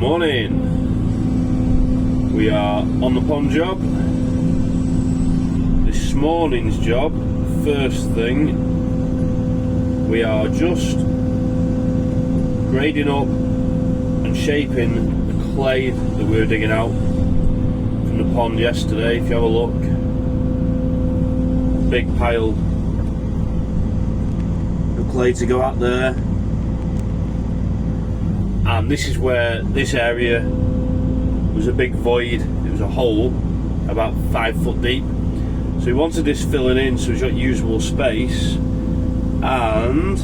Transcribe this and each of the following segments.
morning. We are on the pond job. This morning's job, first thing, we are just grading up and shaping the clay that we were digging out from the pond yesterday. If you have a look, big pile of clay to go out there. And this is where this area was a big void. It was a hole about 5 foot deep, so we wanted this filling in so it's got usable space, and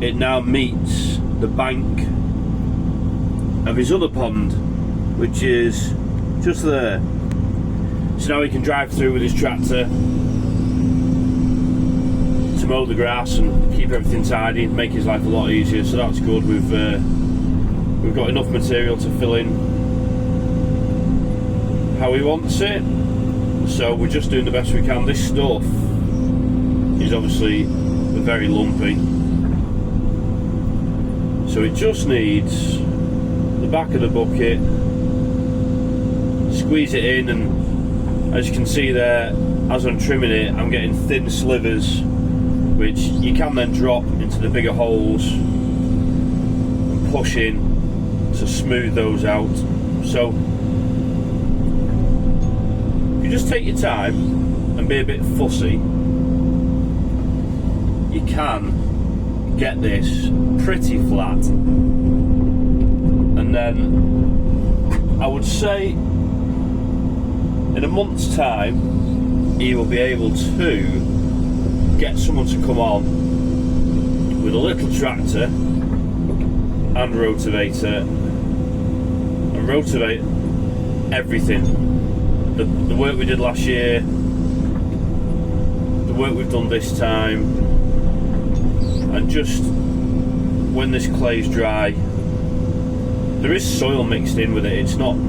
it now meets the bank of his other pond, which is just there. So now he can drive through with his tractor to mow the grass and keep everything tidy and make his life a lot easier. So that's good. We've got enough material to fill in how he wants it, so we're just doing the best we can. This stuff is obviously very lumpy, so it just needs the back of the bucket, squeeze it in, and as you can see there, as I'm trimming it, I'm getting thin slivers which you can then drop into the bigger holes and push in to smooth those out. So if you just take your time and be a bit fussy, you can get this pretty flat, and then I would say in a month's time you will be able to get someone to come on with a little tractor and rotavator and rotivate everything. The work we did last year, the work we've done this time, and just when this clay is dry, there is soil mixed in with it. It's probably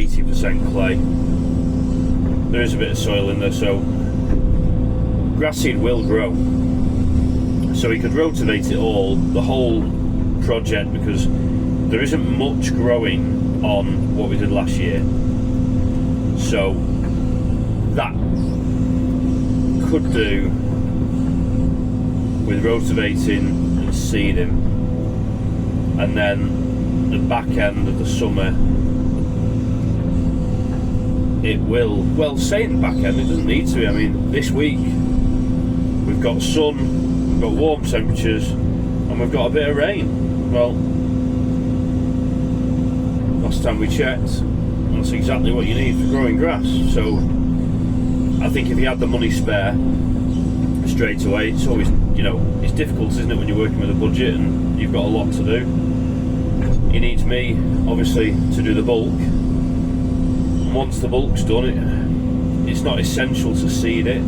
80% clay. There is a bit of soil in there, so grass seed will grow. So we could rotivate it all, the whole project, because there isn't much growing on what we did last year. So that could do with rotivating and seeding, and then the back end of the summer it will, well, saying back end, it doesn't need to be. I mean, this week we've got sun, we've got warm temperatures, and we've got a bit of rain. Well, last time we checked, that's exactly what you need for growing grass. So I think if you had the money spare straight away, it's always, you know, it's difficult, isn't it, when you're working with a budget and you've got a lot to do. He needs me, obviously, to do the bulk. And once the bulk's done, it's not essential to seed it.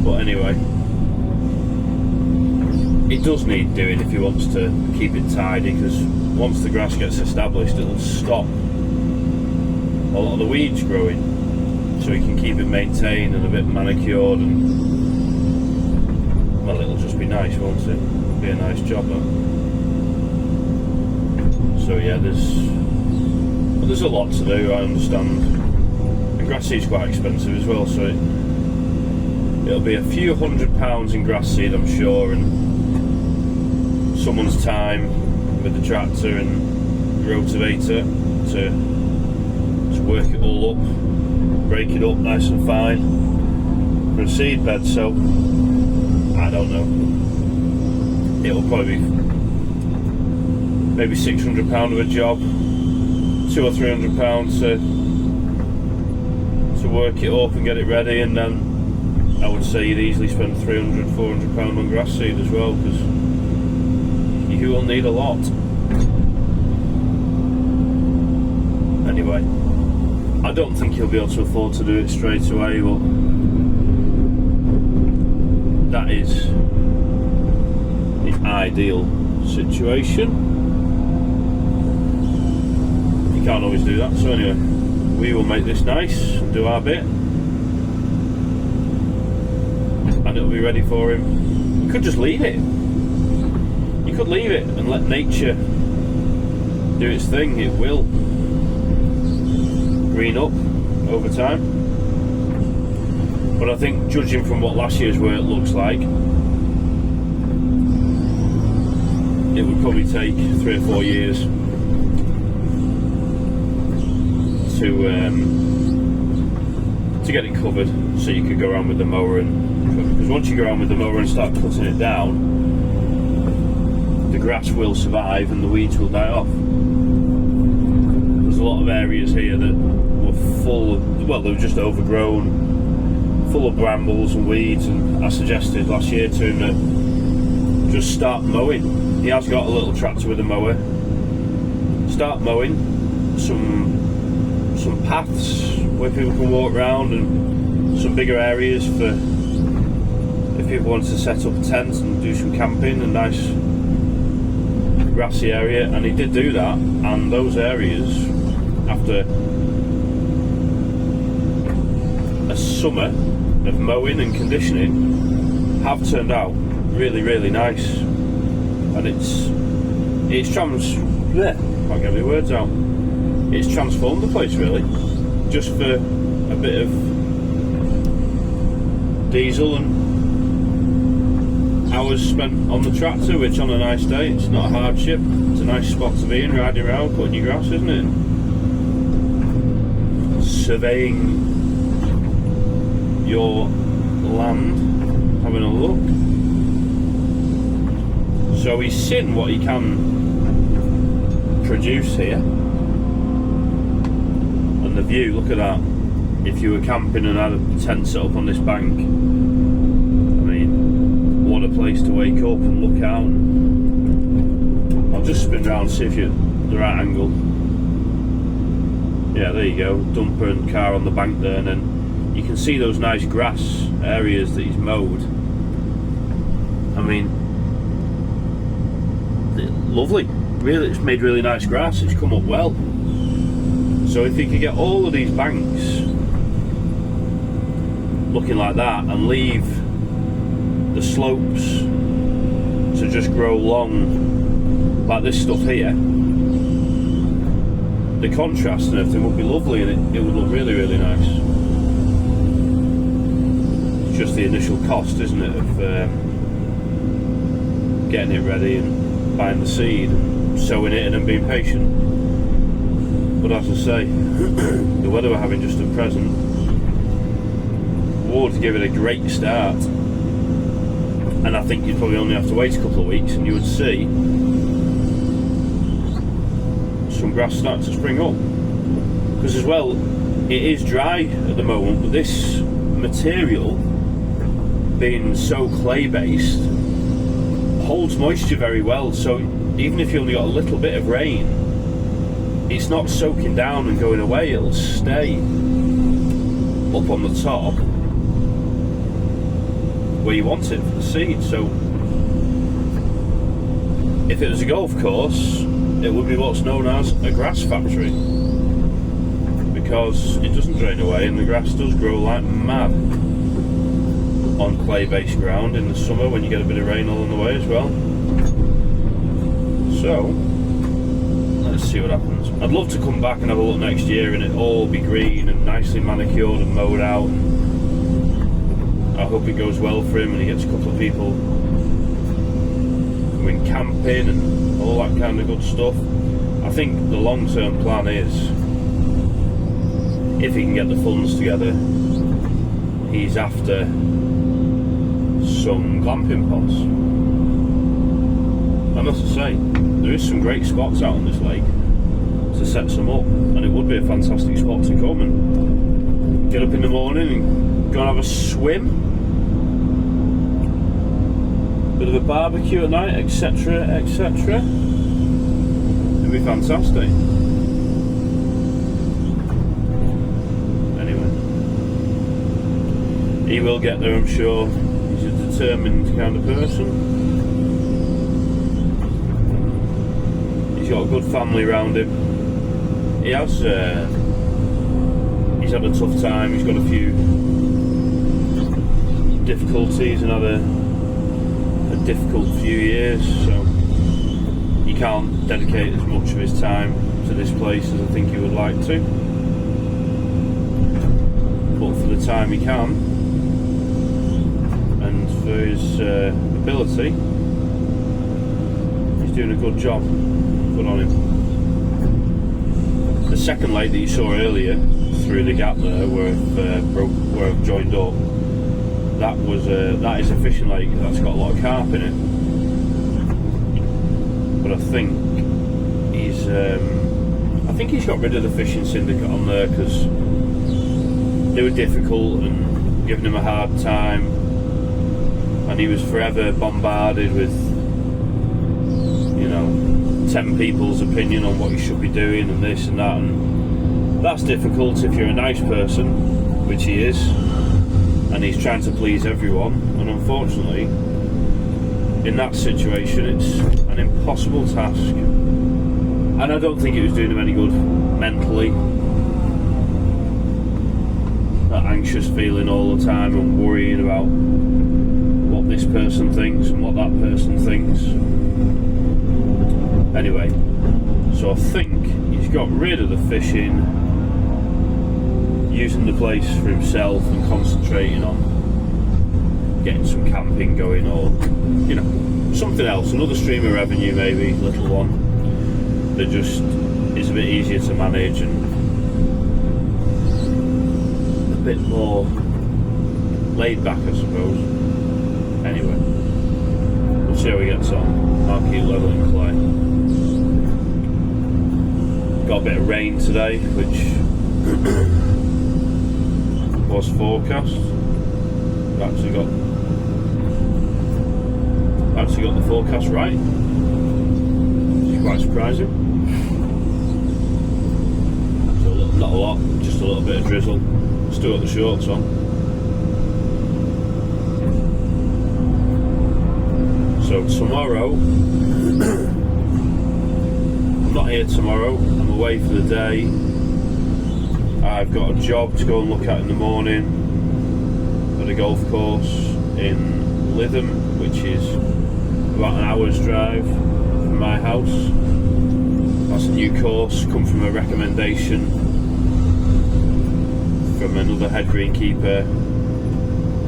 But anyway, it does need doing if he wants to keep it tidy, because once the grass gets established, it'll stop a lot of the weeds growing, so he can keep it maintained and a bit manicured, and well, it'll just be nice, won't it? It'll be a nice job, though. So yeah, there's a lot to do, I understand, and grass seed's quite expensive as well, so it'll be a few £100 in grass seed, I'm sure, and someone's time with the tractor and rotavator to work it all up, break it up nice and fine for a seed bed. So I don't know, it'll probably be maybe £600 of a job, £200 or £300 to work it up and get it ready, and then I would say you'd easily spend £300, £400 on grass seed as well, because you will need a lot. Anyway, I don't think he'll be able to afford to do it straight away, but that is the ideal situation. You can't always do that, so anyway, we will make this nice and do our bit, and it'll be ready for him. You could just leave it. you could leave it and let nature do its thing. It will green up over time. But I think, judging from what last year's work looks like, it would probably take 3 or 4 years to get it covered, so you could go around with the mower, and because once you go around with the mower and start cutting it down, the grass will survive and the weeds will die off. There's a lot of areas here that were full of, well, they were just overgrown, full of brambles and weeds, and I suggested last year to him that just start mowing. He has got a little tractor with a mower. Start mowing some paths where people can walk around, and some bigger areas for if people wanted to set up a tent and do some camping, a nice grassy area. And he did do that, and those areas, after a summer of mowing and conditioning, have turned out really, really nice. And can't get my words out. It's transformed the place, really, just for a bit of diesel and hours spent on the tractor, which on a nice day, it's not a hardship. It's a nice spot to be in, riding around, cutting your grass, isn't it? Surveying your land, having a look. So he's seen what he can produce here. And the view, look at that. If you were camping and had a tent set up on this bank, I mean, what a place to wake up and look out. I'll just spin around and see if you're the right angle. Yeah, there you go, dumper and car on the bank there, and then you can see those nice grass areas that he's mowed. I mean, lovely. Really, it's made really nice grass. It's come up well. So if you could get all of these banks looking like that and leave the slopes to just grow long like this stuff here, the contrast and everything would be lovely, and it would look really, really nice. It's just the initial cost, isn't it, of getting it ready and buying the seed and sowing it and then being patient. But as I say, the weather we're having just at present would give it a great start. And I think you'd probably only have to wait a couple of weeks and you would see some grass start to spring up. Because as well, it is dry at the moment, but this material, being so clay based, holds moisture very well. So even if you only got a little bit of rain, it's not soaking down and going away. It'll stay up on the top where you want it for the seed. So if it was a golf course, it would be what's known as a grass factory, because it doesn't drain away and the grass does grow like mad on clay based ground in the summer when you get a bit of rain along the way as well. So let's see what happens. I'd love to come back and have a look next year and it all be green and nicely manicured and mowed out. I hope it goes well for him and he gets a couple of people going camping and all that kind of good stuff. I think the long-term plan is, if he can get the funds together, he's after some glamping pods. And as I say, there is some great spots out on this lake to set some up, and it would be a fantastic spot to come and get up in the morning and go and have a swim, bit of a barbecue at night, etc, etc. It'd be fantastic. Anyway, he will get there, I'm sure. He's a determined kind of person. He's got a good family around him. He has he's had a tough time. He's got a few difficulties and had a difficult few years, so can't dedicate as much of his time to this place as I think he would like to, but for the time he can and for his ability, he's doing a good job. Good on him. The second lake that you saw earlier through the gap there where I've joined up, that is a fishing lake that's got a lot of carp in it, but I think he's got rid of the fishing syndicate on there because they were difficult and giving him a hard time, and he was forever bombarded with 10 people's opinion on what you should be doing and this and that, and that's difficult if you're a nice person, which he is, and he's trying to please everyone, and unfortunately in that situation it's an impossible task, and I don't think it was doing him any good mentally, that anxious feeling all the time and worrying about what this person thinks and what that person thinks. Anyway, so I think he's got rid of the fishing, using the place for himself and concentrating on getting some camping going, or something else, another stream of revenue, maybe, little one that just is a bit easier to manage and a bit more laid back, I suppose. Anyway, we'll see how he gets on. I'll keep levelling clay. Got a bit of rain today, which was forecast. I've actually got the forecast right. It's quite surprising. So not a lot, just a little bit of drizzle. Still got the shorts on. So tomorrow, I'm not here tomorrow, I'm away for the day. I've got a job to go and look at in the morning at a golf course in Lytham, which is about an hour's drive from my house. That's a new course, come from a recommendation from another head greenkeeper.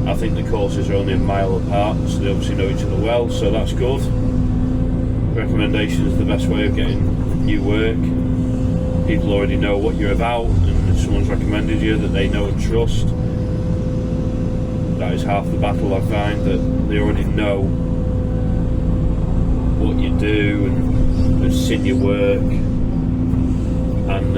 I think the courses are only a mile apart, so they obviously know each other well, so that's good. Recommendation is the best way of getting new work. People already know what you're about, and if someone's recommended you that they know and trust, that is half the battle. I find that they already know what you do and they've seen your work, and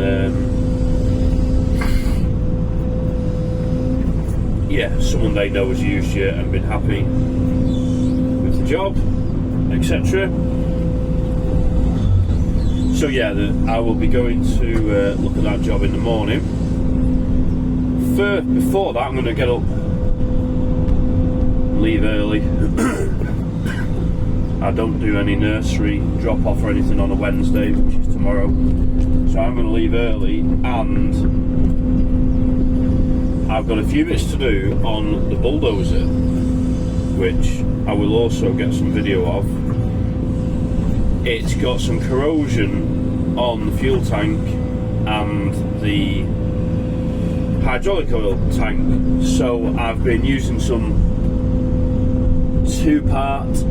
someone they know has used you and been happy with the job, etc. So I will be going to look at that job in the morning. Before that, I'm going to get up, leave early. I don't do any nursery drop off or anything on a Wednesday, which is tomorrow. So I'm going to leave early, and I've got a few bits to do on the bulldozer, which I will also get some video of. It's got some corrosion on the fuel tank and the hydraulic oil tank, so I've been using some 2-part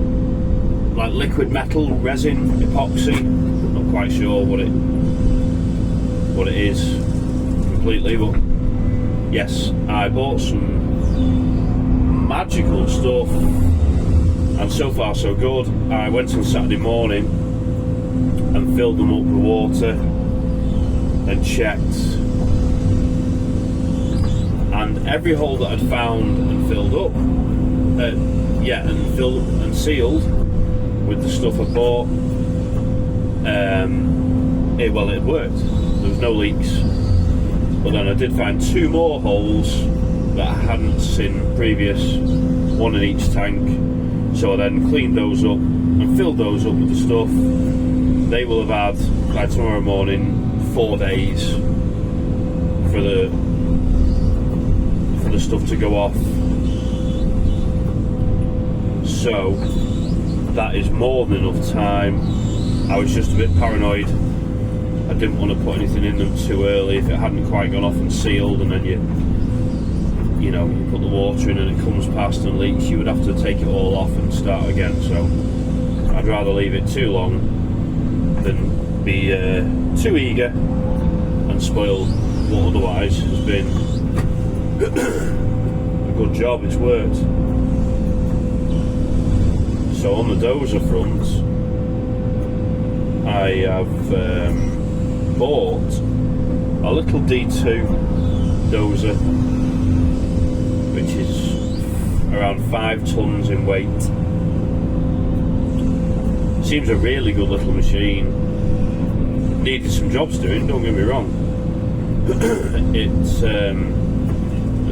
like liquid metal resin epoxy. Not quite sure what it is completely, but yes, I bought some magical stuff, and so far so good. I went on Saturday morning and filled them up with water and checked, and every hole that I'd found and filled up, and filled and sealed with the stuff I bought, it worked. There was no leaks. But then I did find 2 more holes that I hadn't seen previous, one in each tank. So I then cleaned those up and filled those up with the stuff. They will have had, by tomorrow morning, 4 days for the stuff to go off. So that is more than enough time I was just a bit paranoid. I didn't want to put anything in them too early if it hadn't quite gone off and sealed, and then you know, you put the water in and it comes past and leaks, you would have to take it all off and start again. So I'd rather leave it too long than be too eager and spoil what otherwise has been a good job. It's worked. So on the dozer front, I have bought a little D2 dozer, which is around 5 tons in weight. Seems a really good little machine. Needed some jobs doing, don't get me wrong. It's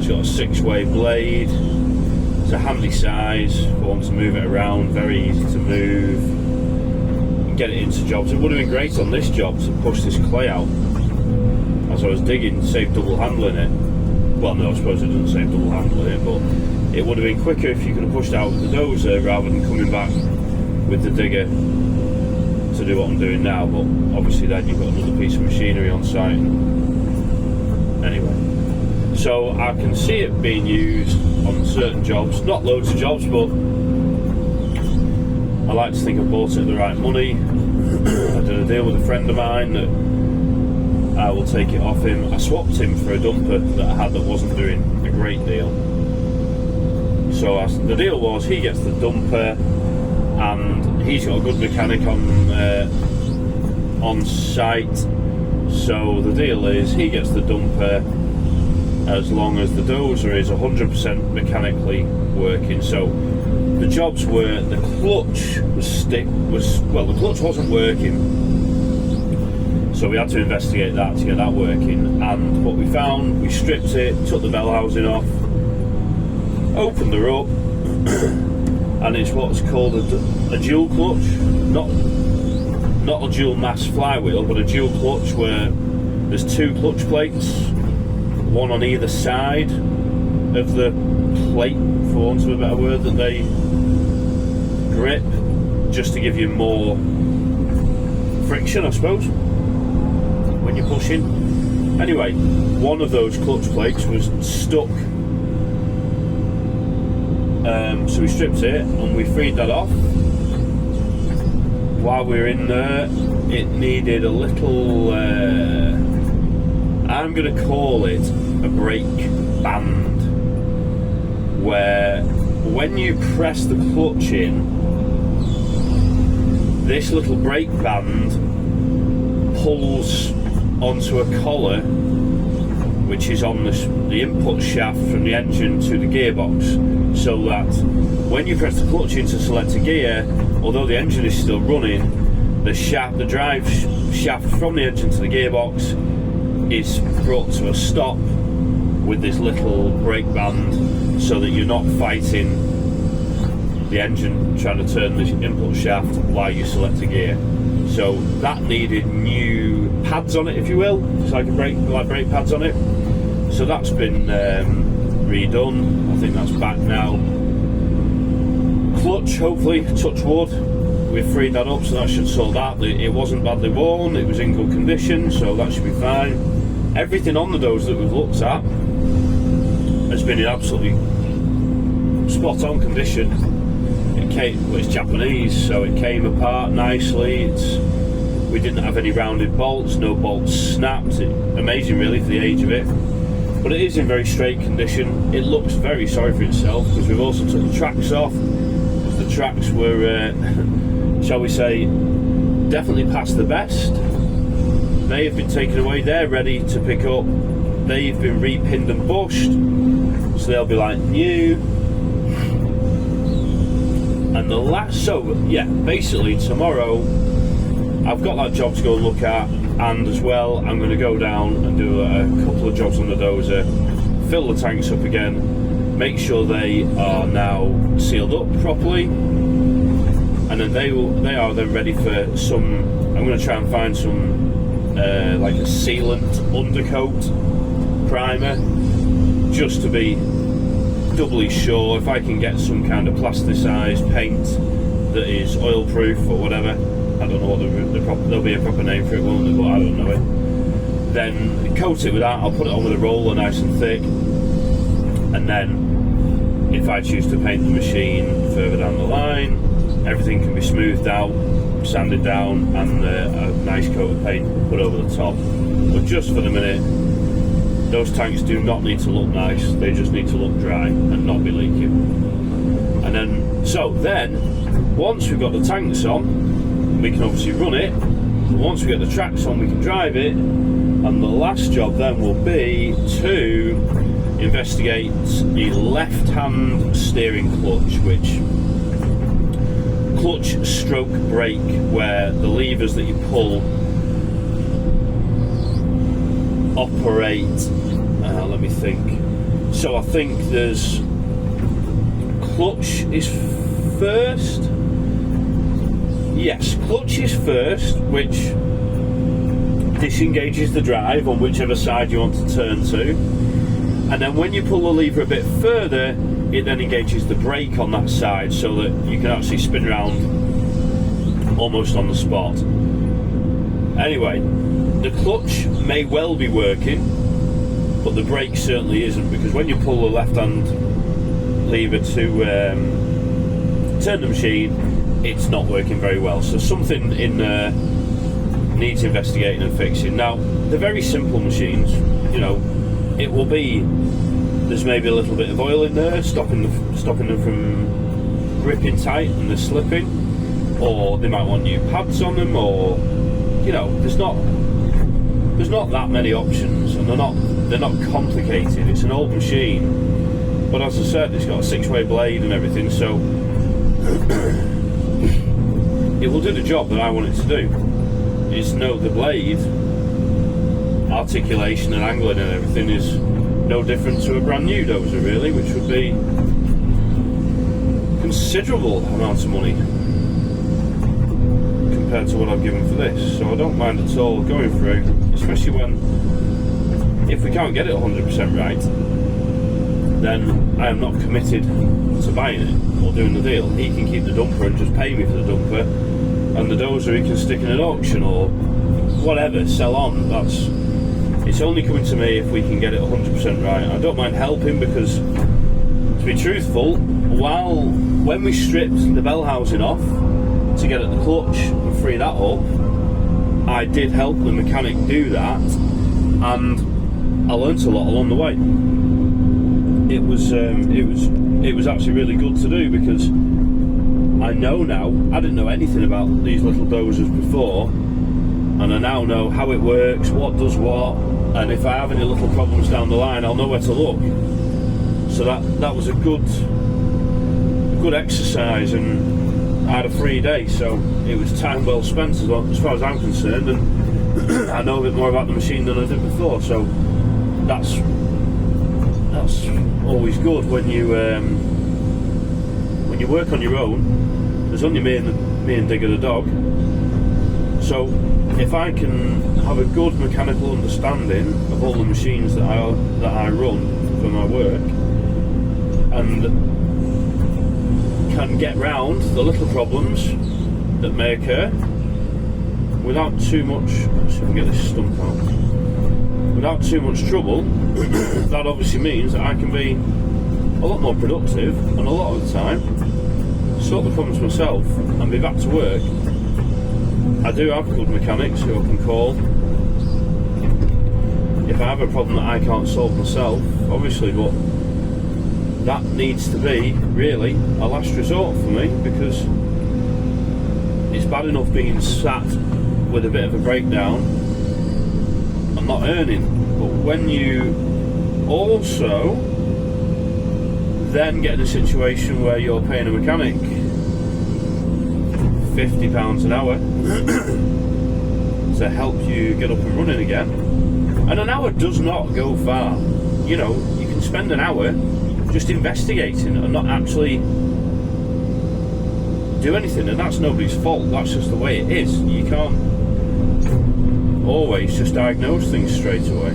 got a 6-way blade. It's a handy size for one to move it around, very easy to move. Get it into jobs. It would have been great on this job to push this clay out as I was digging, save double handling it. Well, no, I suppose it doesn't save double handling it, but it would have been quicker if you could have pushed out with the dozer rather than coming back with the digger to do what I'm doing now. But obviously then you've got another piece of machinery on site. Anyway, so I can see it being used on certain jobs, not loads of jobs, but I like to think I bought it at the right money. I did a deal with a friend of mine that I will take it off him. I swapped him for a dumper that I had that wasn't doing a great deal. So the deal was he gets the dumper and he's got a good mechanic on site. So the deal is he gets the dumper as long as the dozer is 100% mechanically working. So the jobs were the clutch the clutch wasn't working, so we had to investigate that to get that working. And what we found, we stripped it, took the bell housing off, opened her up, and it's what's called a dual clutch, not a dual mass flywheel, but a dual clutch where there's 2 clutch plates, one on either side of the plate, for want of a better word, that they grip, just to give you more friction, I suppose, when you're pushing. Anyway, one of those clutch plates was stuck, so we stripped it and we freed that off. While we were in there, it needed a little, I'm going to call it a brake band, where when you press the clutch in, this little brake band pulls onto a collar which is on the input shaft from the engine to the gearbox, so that when you press the clutch in to select a gear, although the engine is still running, the drive shaft from the engine to the gearbox is brought to a stop with this little brake band, so that you're not fighting the engine trying to turn the input shaft while you select a gear. So that needed new pads on it, if you will. It's like brake pads on it. So that's been redone. I think that's back now. Clutch, hopefully, touch wood, we've freed that up, so that should sort that. It wasn't badly worn, it was in good condition, so that should be fine. Everything on the dozer that we've looked at has been in absolutely spot on condition. It's Japanese, so it came apart nicely. We didn't have any rounded bolts, no bolts snapped. Amazing really for the age of it, but it is in very straight condition. It looks very sorry for itself, because we've also took the tracks off. The tracks were shall we say, definitely past the best. They have been taken away, they're ready to pick up. They've been repinned and bushed, so they'll be like new. And basically tomorrow I've got that job to go and look at, and as well I'm going to go down and do a couple of jobs on the dozer, fill the tanks up again, make sure they are now sealed up properly, and then they are then ready for some. I'm going to try and find some like a sealant undercoat primer, just to be doubly sure. If I can get some kind of plasticized paint that is oil proof or whatever, I don't know what there'll be a proper name for it, won't there, but I don't know it. Then coat it with that. I'll put it on with a roller nice and thick, and then if I choose to paint the machine further down the line, everything can be smoothed out, sanded down, and a nice coat of paint put over the top. But just for the minute, those tanks do not need to look nice, they just need to look dry and not be leaking. And then once we've got the tanks on, we can obviously run it. Once we get the tracks on, we can drive it, and the last job then will be to investigate the left-hand steering clutch, which clutch stroke brake, where the levers that you pull operate. Let me think. So I think there's clutch is first. Yes, clutch is first, which disengages the drive on whichever side you want to turn to, and then when you pull the lever a bit further, it then engages the brake on that side, so that you can actually spin around almost on the spot. Anyway, the clutch may well be working, but the brake certainly isn't, because when you pull the left hand lever to turn the machine, it's not working very well. So something in there needs investigating and fixing. Now, they're very simple machines, you know, it will be, there's maybe a little bit of oil in there stopping them from gripping tight and they're slipping, or they might want new pads on them, or, you know, there's not that many options, and they're not complicated. It's an old machine, but as I said, it's got a 6-way blade and everything, so it will do the job that I want it to do. It's no, the blade articulation and angling and everything is no different to a brand new dozer, really, which would be considerable amounts of money compared to what I've given for this. So I don't mind at all going through, especially when, if we can't get it 100% right, then I am not committed to buying it or doing the deal. He can keep the dumper and just pay me for the dumper, and the dozer he can stick in an auction or whatever, sell on. It's only coming to me if we can get it 100% right. I don't mind helping, because to be truthful, when we stripped the bell housing off to get at the clutch and free that up, I did help the mechanic do that, and I learnt a lot along the way. It was actually really good to do, because I know now, I didn't know anything about these little dozers before, and I now know how it works, what does what, and if I have any little problems down the line, I'll know where to look. So that was a good exercise, and I had a free day, so it was time well spent as far as I'm concerned, and I know a bit more about the machine than I did before, so that's always good when you work on your own. There's only me and Digger the dog, so if I can have a good mechanical understanding of all the machines that I run for my work, and can get round the little problems that may occur without too much, let's see if we can get this stump out, without too much trouble, that obviously means that I can be a lot more productive, and a lot of the time sort the problems myself and be back to work. I do have good mechanics who I can call if I have a problem that I can't solve myself, obviously, but that needs to be really a last resort for me, because it's bad enough being sat with a bit of a breakdown and not earning, but when you also then get in a situation where you're paying a mechanic £50 an hour to help you get up and running again, and an hour does not go far. You know, you can spend an hour just investigating and not actually do anything, and that's nobody's fault, that's just the way it is. You can't always just diagnose things straight away.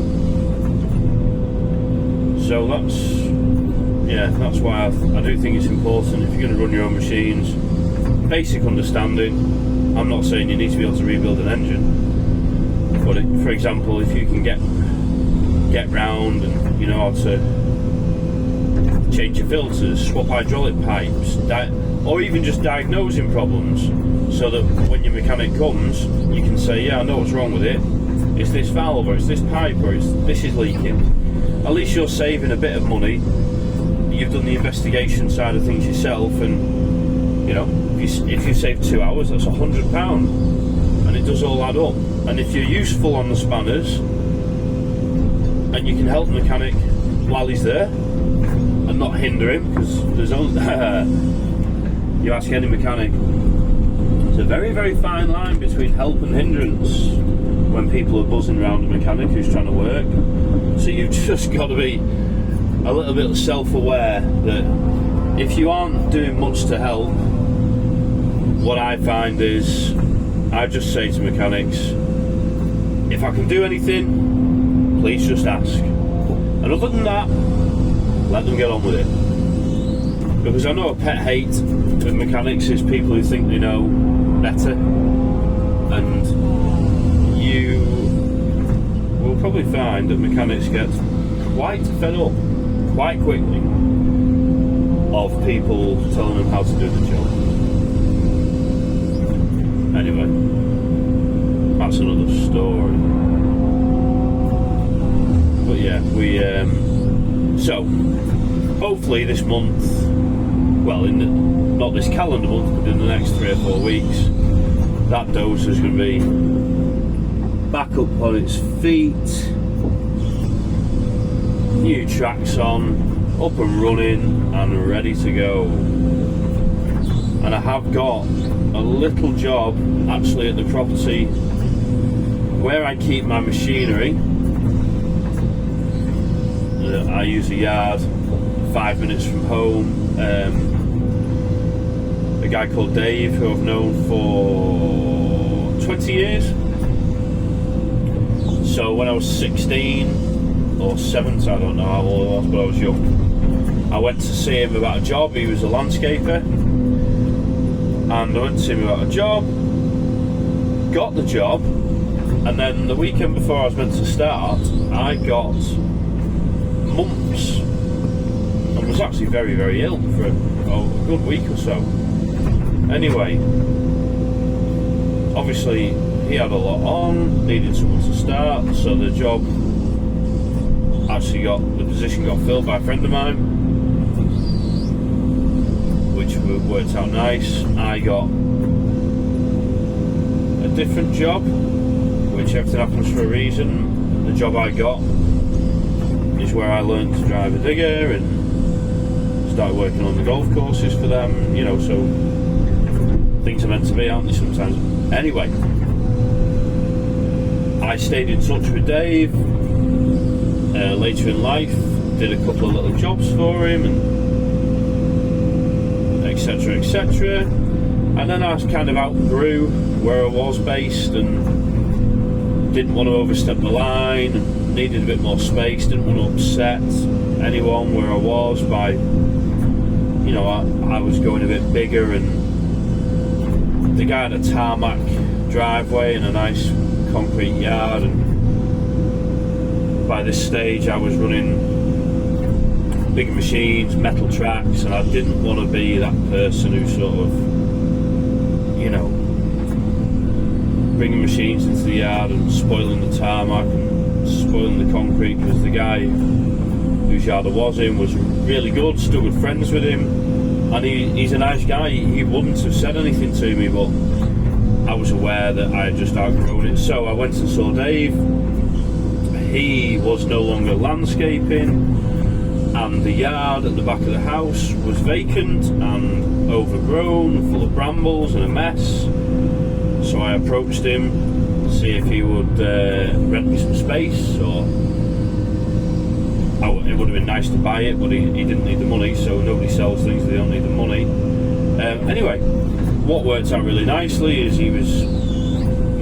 So that's why I do think it's important, if you're going to run your own machines, basic understanding, I'm not saying you need to be able to rebuild an engine, but for example, if you can get round and you know how to change your filters, swap hydraulic pipes, or even just diagnosing problems, so that when your mechanic comes, you can say, yeah, I know what's wrong with it. It's this valve, or it's this pipe, or this is leaking. At least you're saving a bit of money. You've done the investigation side of things yourself, and you know, if you save 2 hours, that's £100, and it does all add up. And if you're useful on the spanners, and you can help the mechanic while he's there, and not hinder him, because there's only you ask any mechanic, it's a very, very fine line between help and hindrance when people are buzzing around a mechanic who's trying to work. So you've just got to be a little bit self-aware that if you aren't doing much to help, what I find is I just say to mechanics, if I can do anything, please just ask. And other than that, let them get on with it. Because I know a pet hate with mechanics is people who think they know better, and you will probably find that mechanics get quite fed up quite quickly of people telling them how to do the job. Anyway, that's another story. But yeah, so hopefully this month, well, not this calendar month, but in the next 3 or 4 weeks, that dozer is going to be back up on its feet, new tracks on, up and running and ready to go. And I have got a little job actually at the property where I keep my machinery. I use a yard 5 minutes from home. A guy called Dave, who I've known for 20 years. So when I was 16 or 17, I don't know how old I was, but I was young, I went to see him about a job. He was a landscaper, and I went to see him about a job, got the job, and then the weekend before I was meant to start, I got mumps and was actually very, very ill for a good week or so. Anyway, obviously he had a lot on, needed someone to start, so the job actually the position got filled by a friend of mine, which worked out nice. I got a different job, which everything happens for a reason. The job I got is where I learned to drive a digger and started working on the golf courses for them, you know, so things are meant to be, aren't they, sometimes? Anyway, I stayed in touch with Dave later in life, did a couple of little jobs for him, and etc, etc, and then I kind of outgrew where I was based and didn't want to overstep the line, needed a bit more space, didn't want to upset anyone where I was by, you know, I was going a bit bigger, and the guy had a tarmac driveway and a nice concrete yard, and by this stage I was running big machines, metal tracks, and I didn't want to be that person who sort of, you know, bringing machines into the yard and spoiling the tarmac and spoiling the concrete, because the guy whose yard I was in was really good, still good friends with him, and he's a nice guy. He wouldn't have said anything to me, but I was aware that I had just outgrown it. So I went and saw Dave. He was no longer landscaping, and the yard at the back of the house was vacant and overgrown, full of brambles and a mess. So I approached him to see if he would rent me some space, or it would have been nice to buy it, but he didn't need the money, so nobody sells things if they don't need the money. Anyway, what worked out really nicely is he was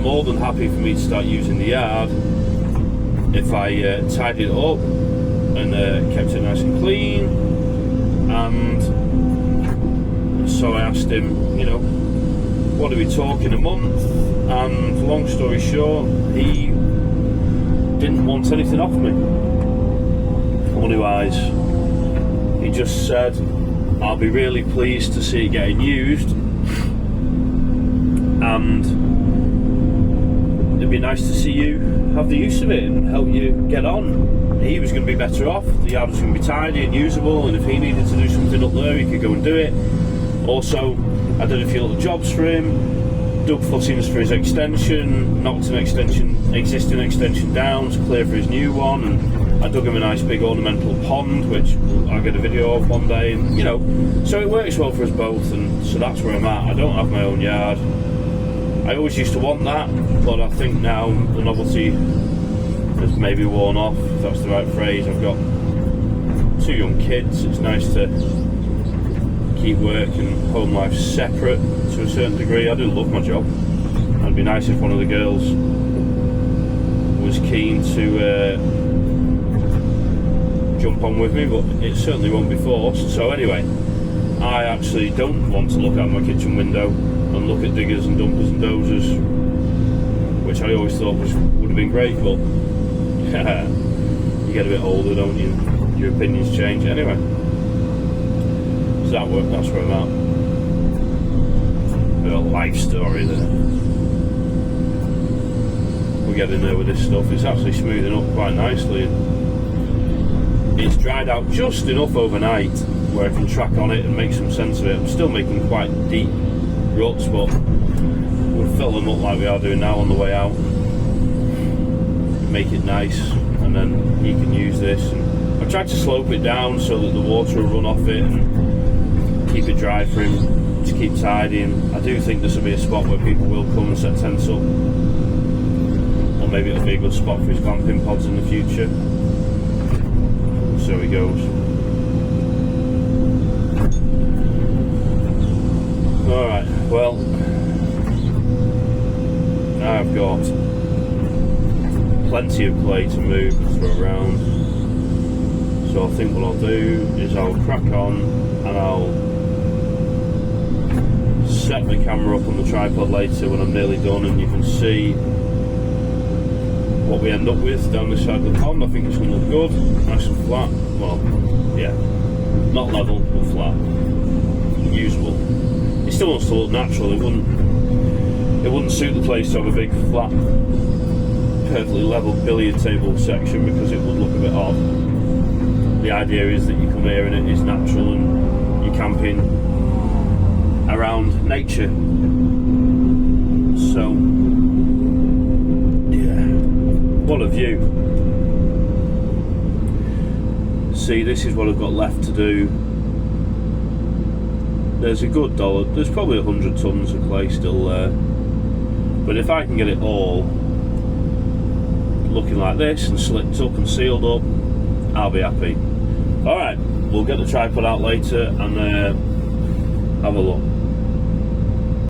more than happy for me to start using the yard if I tidied it up and kept it nice and clean. And so I asked him, you know, what are we talking, a month, and long story short, he didn't want anything off me, money-wise. He just said, I'll be really pleased to see it getting used, and it'd be nice to see you have the use of it and help you get on. He was going to be better off, the yard was going to be tidy and usable, and if he needed to do something up there, he could go and do it. Also, I did a few little jobs for him, dug footings for his extension, knocked an existing extension down to clear for his new one, and I dug him a nice big ornamental pond, which I'll get a video of one day, and, you know, so it works well for us both, and so that's where I'm at. I don't have my own yard. I always used to want that, but I think now the novelty has maybe worn off, if that's the right phrase. I've got 2 young kids. It's nice to keep work and home life separate to a certain degree. I do love my job. It'd be nice if one of the girls was keen to jump on with me, but it certainly won't be forced. So anyway, I actually don't want to look out my kitchen window and look at diggers and dumpers and dozers, which I always thought would have been great, but you get a bit older, don't you? Your opinions change. Anyway, so that work, that's where I'm at. A bit of a life story there. We're getting there with this stuff. It's actually smoothing up quite nicely. It's dried out just enough overnight where I can track on it and make some sense of it. I'm still making quite deep ruts, but we'll fill them up like we are doing now on the way out, make it nice, and then he can use this. And I've tried to slope it down so that the water will run off it and keep it dry for him to keep tidy. And I do think this will be a spot where people will come and set tents up, or maybe it'll be a good spot for his glamping pods in the future. So he goes. Alright, well, I've got plenty of clay to move and throw around, so I think what I'll do is I'll crack on and I'll set the camera up on the tripod later when I'm nearly done, and you can see what we end up with down this side of the pond. I think it's going to look good, nice and flat. Well, yeah, not level but flat, usable. It still wants to look natural. It wouldn't suit the place to have a big flat, perfectly level billiard table section, because it would look a bit odd. The idea is that you come here and it is natural and you're camping around nature. So yeah, what a view. See, this is what I've got left to do. There's a good dollar, there's probably 100 tons of clay still there, but if I can get it all looking like this and slicked up and sealed up, I'll be happy. Alright, we'll get the tripod out later and have a look.